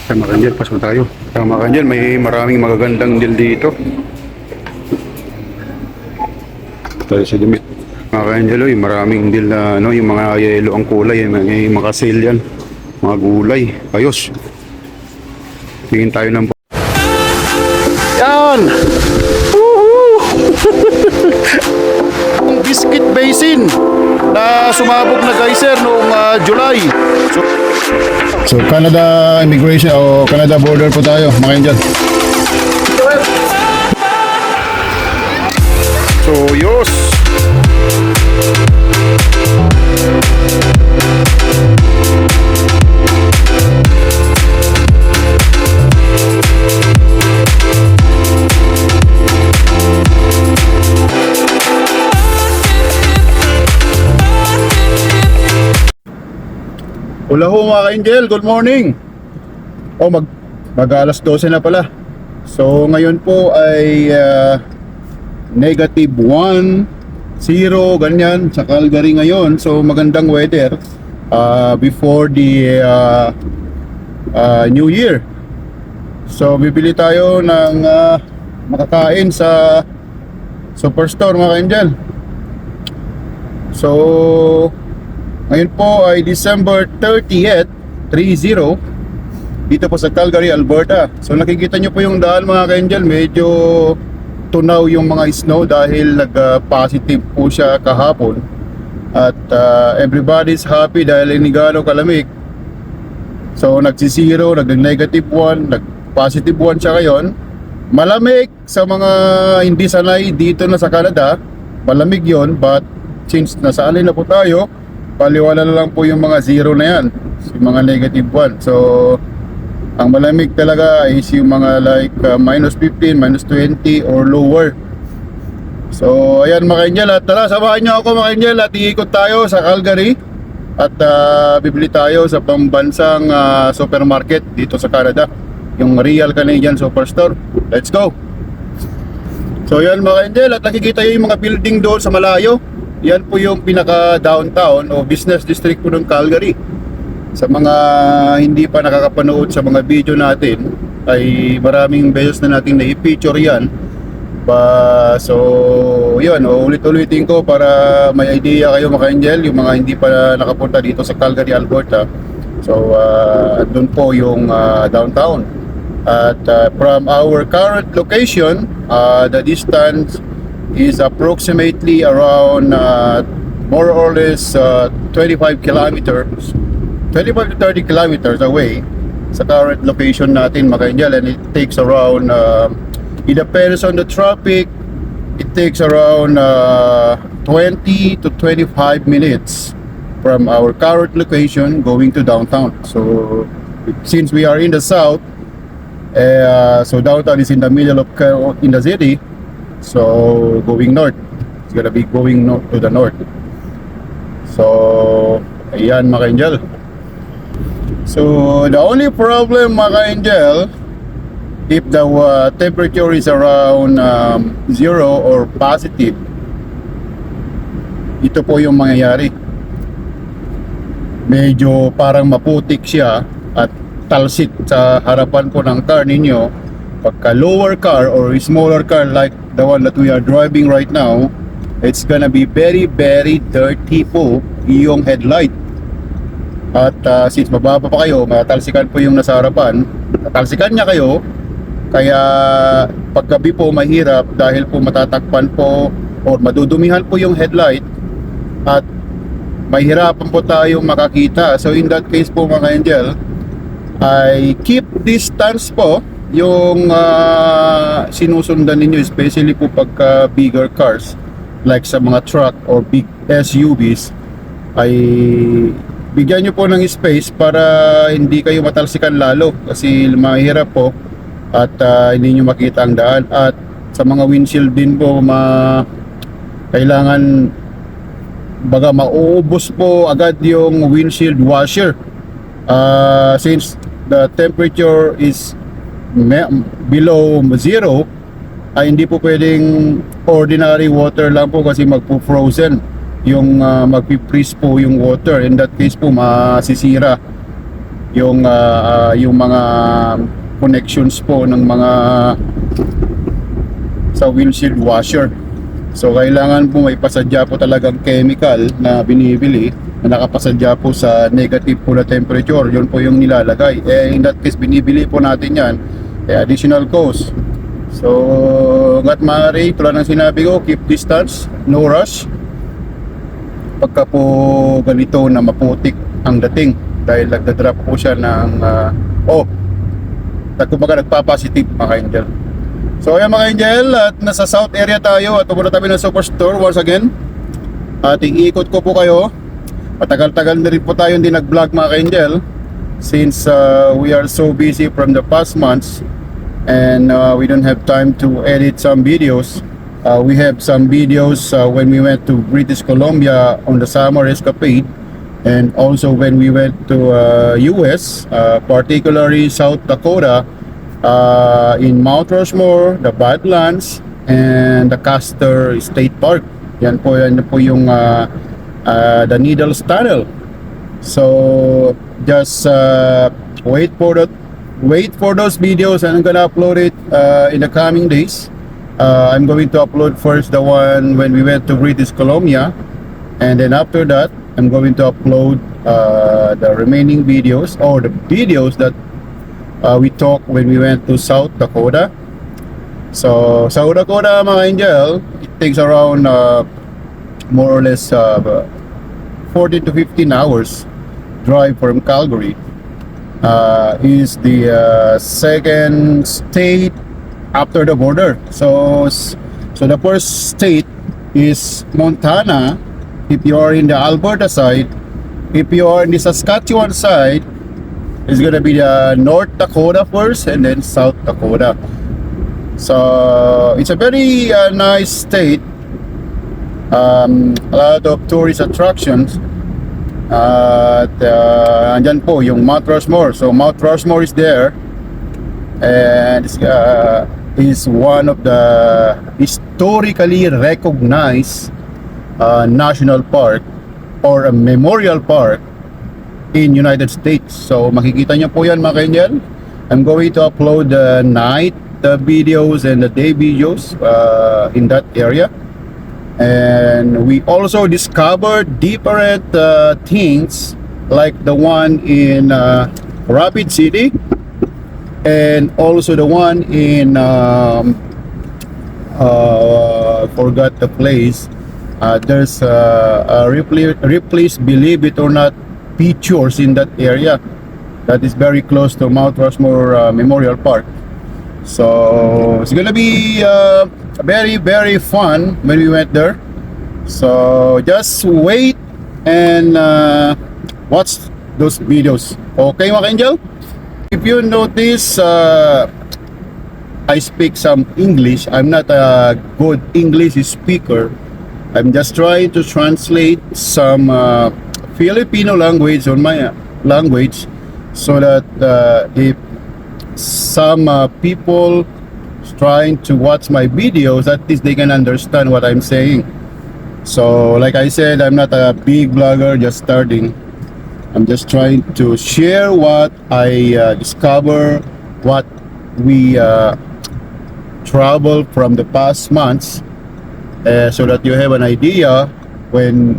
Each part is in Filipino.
Tama ka dyan, pasok tayo. Tama ka dyan, may maraming magagandang deal dito. Tayo sa damit. Mga ka-angelo, maraming deal na ano, yung mga yellow ang kulay, may mga sale yan. Mga gulay, ayos. Tingin tayo ng... Yan! Woohoo! Ang Biscuit Basin na sumabog na geyser noong July. So Canada immigration o Canada border po tayo, mga Indian. So yos. Hola ho mga ka-angel, good morning. Mag alas 12 na pala. So ngayon po ay negative 1, 0, ganyan sa Calgary ngayon. So magandang weather before the New Year. So bibili tayo ng makakain sa Superstore mga ka-angel. So ngayon po ay December 30th, 30, dito po sa Calgary, Alberta. So nakikita nyo po yung daan mga ka-angel, medyo tunaw yung mga snow dahil nag-positive po siya kahapon. At everybody's happy dahil hindi gaano kalamig. So nagsi-0, nag-negative 1, nag-positive 1 siya ngayon. Malamig sa mga hindi sanay dito na sa Canada, malamig yon, but since nasa alin na po tayo, paliwala na lang po yung mga 0 na yan, yung mga negative 1. So ang malamig talaga is yung mga like minus 15, minus 20 or lower. So ayan mga ka-angel, at tara samahan nyo ako mga ka-angel at iikot tayo sa Calgary at bibili tayo sa pambansang supermarket dito sa Canada, yung Real Canadian Superstore. Let's go! So yan mga ka-angel, at nakikita yung mga building doon sa malayo. Yan po yung pinaka downtown o business district po ng Calgary. Sa mga hindi pa nakakapanood sa mga video natin, ay maraming beses na natin na-i-feature yan. So yun, ulit-ulitin ko para may idea kayo mga ka-angel, yung mga hindi pa nakapunta dito sa Calgary, Alberta. So doon po yung downtown. At from our current location, the distance is approximately around more or less 25 kilometers, 25 to 30 kilometers away sa current location natin mga ka-angel, and it takes around it depends on the traffic, it takes around 20 to 25 minutes from our current location going to downtown. So since we are in the south, so downtown is in the middle of in the city. So going north, it's gonna be going north to the north. So ayan mga ka-angel. So the only problem mga ka-angel, if the temperature is around 0 or positive, ito po yung mangyayari. Medyo parang maputik siya at talsik sa harapan po ng car ninyo. Pagka lower car or smaller car like the one that we are driving right now, it's gonna be very very dirty po yung headlight. At since mababa pa kayo, matalsikan po yung nasa harapan, tatalsikan niya kayo. Kaya paggabi po mahirap dahil po matatakpan po or madudumihan po yung headlight at mahirapan po tayong makakita. So in that case po mga ka-angel, I keep distance po yung sinusundan ninyo, especially po pagka bigger cars like sa mga truck or big SUVs, ay bigyan nyo po ng space para hindi kayo matalsikan lalo, kasi mahirap po at hindi nyo makita ang daan. At sa mga windshield din po kailangan baga mauubos po agad yung windshield washer, since the temperature is below 0, ay hindi po pwedeng ordinary water lang po, kasi magpo-frozen. yung magpi-freeze po yung water. In that case po masisira yung mga connections po ng mga sa windshield washer. So kailangan po may pasadya po talagang chemical na binibili na nakapasadya po sa negative po na temperature. Yun po yung nilalagay. In that case, binibili po natin yan. Additional cost. So hanggat maaari, tulad ng sinabi ko, keep distance, no rush. Pagka po ganito na maputik ang dating dahil nagdadrop po siya ng kumbaga nagpa-positive mga ka-angel. So ayan mga angel, at nasa south area tayo at pumunta tayo ng Superstore once again. Ating ikot ko po kayo. Matagal-tagal na rin po tayo hindi nag-vlog mga ka-angel, since we are so busy from the past months and we don't have time to edit some videos. We have some videos when we went to British Columbia on the summer escapade, and also when we went to US, particularly South Dakota, in Mount Rushmore, the Badlands, and the Custer State Park. Yan po yung the Needles Tunnel. So just wait for those videos, and I'm gonna upload it in the coming days. I'm going to upload first the one when we went to British Columbia, and then after that I'm going to upload the remaining videos, or the videos that we talked when we went to South Dakota. So South Dakota mga angel, it takes around more or less 14 to 15 hours drive from Calgary. Is the second state after the border. So the first state is Montana if you are in the Alberta side. If you are in the Saskatchewan side, it's gonna be the North Dakota first, and then South Dakota. So it's a very nice state. A lot of tourist attractions. Andyan po yung Mount Rushmore. So Mount Rushmore is there, and is one of the historically recognized national park or a memorial park in United States. So makikita nyo po yan mga ka-angel. I'm going to upload the night videos and the day videos in that area. And we also discovered different things, like the one in Rapid City, and also the one in forgot the place. There's a Ripley's Believe It or Not pictures in that area that is very close to Mount Rushmore Memorial Park. So it's gonna be very, very fun when we went there. So just wait and watch those videos. Okay mga angel? If you notice, I speak some English. I'm not a good English speaker. I'm just trying to translate some Filipino language on my language, so that if some people trying to watch my videos, at least they can understand what I'm saying. So like I said, I'm not a big blogger, just starting. I'm just trying to share what I discover, what we travel from the past months, so that you have an idea when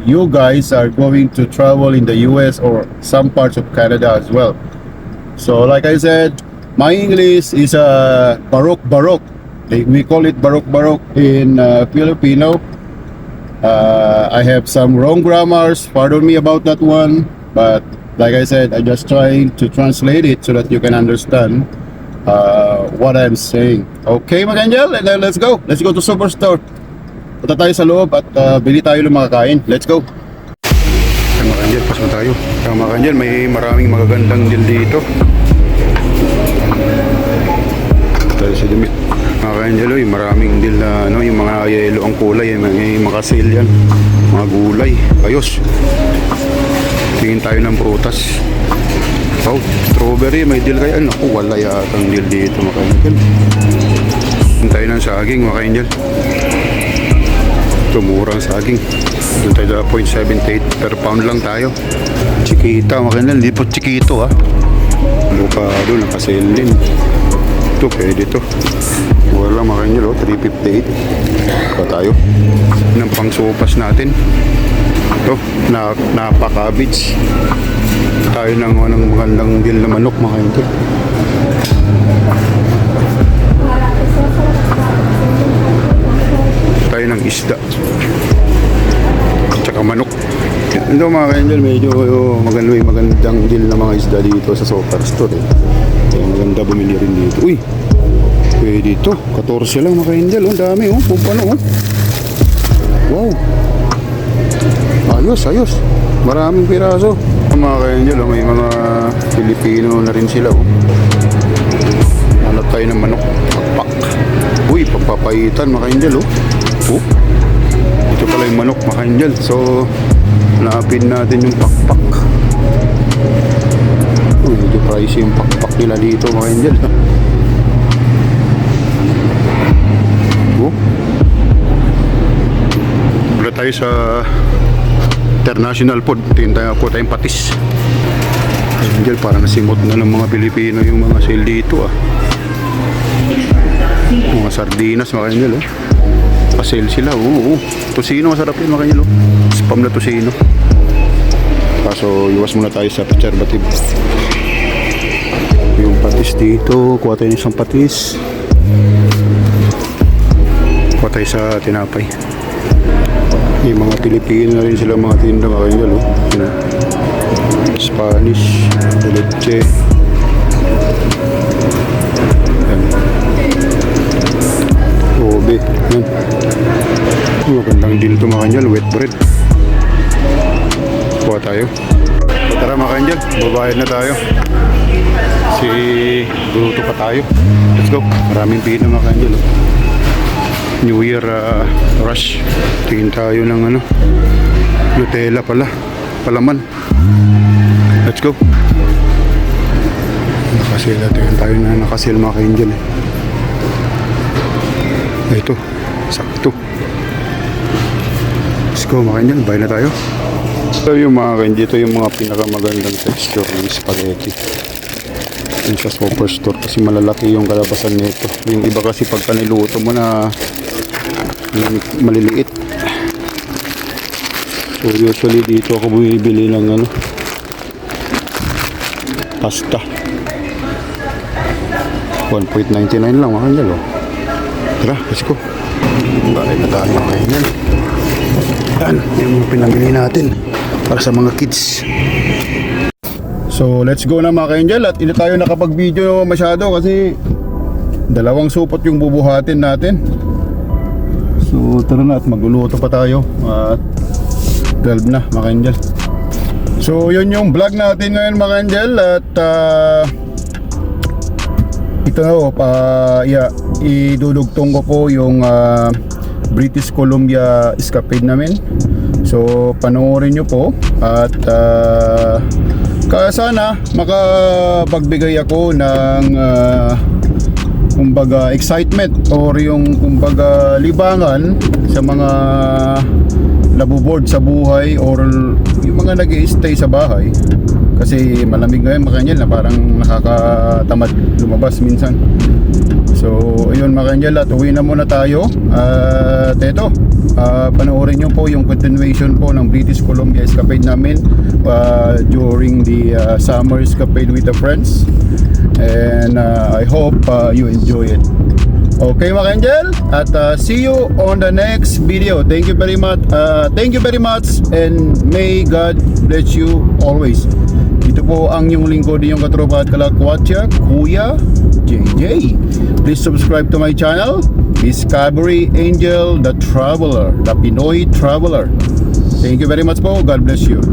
you guys are going to travel in the US or some parts of Canada as well. So like I said, my English is Baroque. We call it Baroque in Filipino. I have some wrong grammars, pardon me about that one, but like I said, I'm just trying to translate it so that you can understand what I'm saying. Okay mga angel, and then let's go to Superstore. Punta tayo sa loob at bili tayo ng mga kain. Let's go. Mga kanjel, pasok tayo. Mga kanjel, may maraming magagandang deal dito. Tayo sa damit. Mga kanjel, maraming deal na yung mga yellow ang kulay, may maka-sale yan. Mga gulay. Ayos. Tingin tayo ng prutas. Oh, strawberry, may deal kaya? Naku, wala yatang deal dito mga kanjel. Tingin tayo ng saging mga kanjel. Ito, murang saging. Doon tayo sa 0.78 per pound lang tayo. Chiquita, makina, hindi po chiquito ha. Avocado, nakasale din. Ito, pwede to. Wala makina, 358. Pa tayo. Ng pang sopas natin. Ito, napaka-cabbage. Tayo ng magandang deal na manok, makina to. Tayo ng isda tsaka manok. Ito mga ka-angel, medyo magandang deal na mga isda dito sa superstore eh. Kaya maganda bumili rin dito. Uy, pwede ito 14 lang mga ka-angel. Ang dami oh, kung paano oh. Wow, ayos maraming piraso mga ka-angel oh. May mga Pilipino na rin sila oh. Hanap tayo ng manok, pakpak. Uy, pagpapaitan mga ka-angel oh. Oh, ito pala yung manok mga ka-angel. So hanapin natin yung pakpak. Oh, medyo pricey yung pakpak nila dito mga ka-angel. Oh, wala tayo sa international food. Tingin tayo po tayong patis. Angel, parang nasimot na ng mga Pilipino yung mga sale dito ah. Mga sardinas mga ka-angel oh. Pa-sale sila, oo. Tosino, masarap yun mga ka-angel oh. Spam na tosino. Kaso iwas muna tayo sa preservative. Yung patis dito, kuha tayo isang patis. Kuha tayo sa tinapay. May mga Pilipino na rin sila mga tinda mga ka-angel oh. Spanish, leche. Yan. Obe. Yan. Magandang deal ito mga ka-angel, wet bread. Kuha tayo. So, tara mga ka-angel, babayad na tayo. Guruto pa tayo. Let's go. Maraming pino mga ka-angel. New Year rush. Tingin tayo ng Nutella pala. Palaman. Let's go. Nakasila. Tingin tayo na nakasil mga ka-angel Ito. Sakto. Let's go mga ka-angel. Bayad na tayo. So yung mga ka-angel, ito yung mga pinakamagandang texture ng spaghetti. Yung sa superstore kasi malalaki yung kalabasan nito. Yung iba kasi pagka niluto mo na maliliit. So usually dito ako bumibili ng pasta. 1.99 lang mga ka-angel oh. Tara, let's go. Bakit na tayo mga ka-angel. Yan, yung mga pinamili natin para sa mga kids. So let's go na mga ka-angel. At hindi tayo nakapag-video masyado kasi dalawang supot yung bubuhatin natin. So tara na at magluluto pa tayo. At 12 na mga ka-angel. So yun yung vlog natin ngayon mga ka-angel. At ito na idudugtong ko po yung British Columbia escapade namin. So panoorin nyo po. At sana makapagbigay ako ng kumbaga excitement or yung kumbaga libangan sa mga nabuboard sa buhay or yung mga nag-i-stay sa bahay kasi malamig ngayon mga ka-angel na parang nakakatamad lumabas minsan. So ayun mga ka-angel, at uwi na muna tayo. At eto, panoorin nyo po yung continuation po ng British Columbia escapade namin during the summer escapade with the friends. And I hope you enjoy it. Okay mga ka-angel, at see you on the next video. Thank you very much. And may God bless you always. Ito po ang yung lingkod, yung katropa at kalakwatsa, Kuya JJ. Please subscribe to my channel, Discovery Angel the Traveler, the Pinoy Traveler. Thank you very much po. God bless you.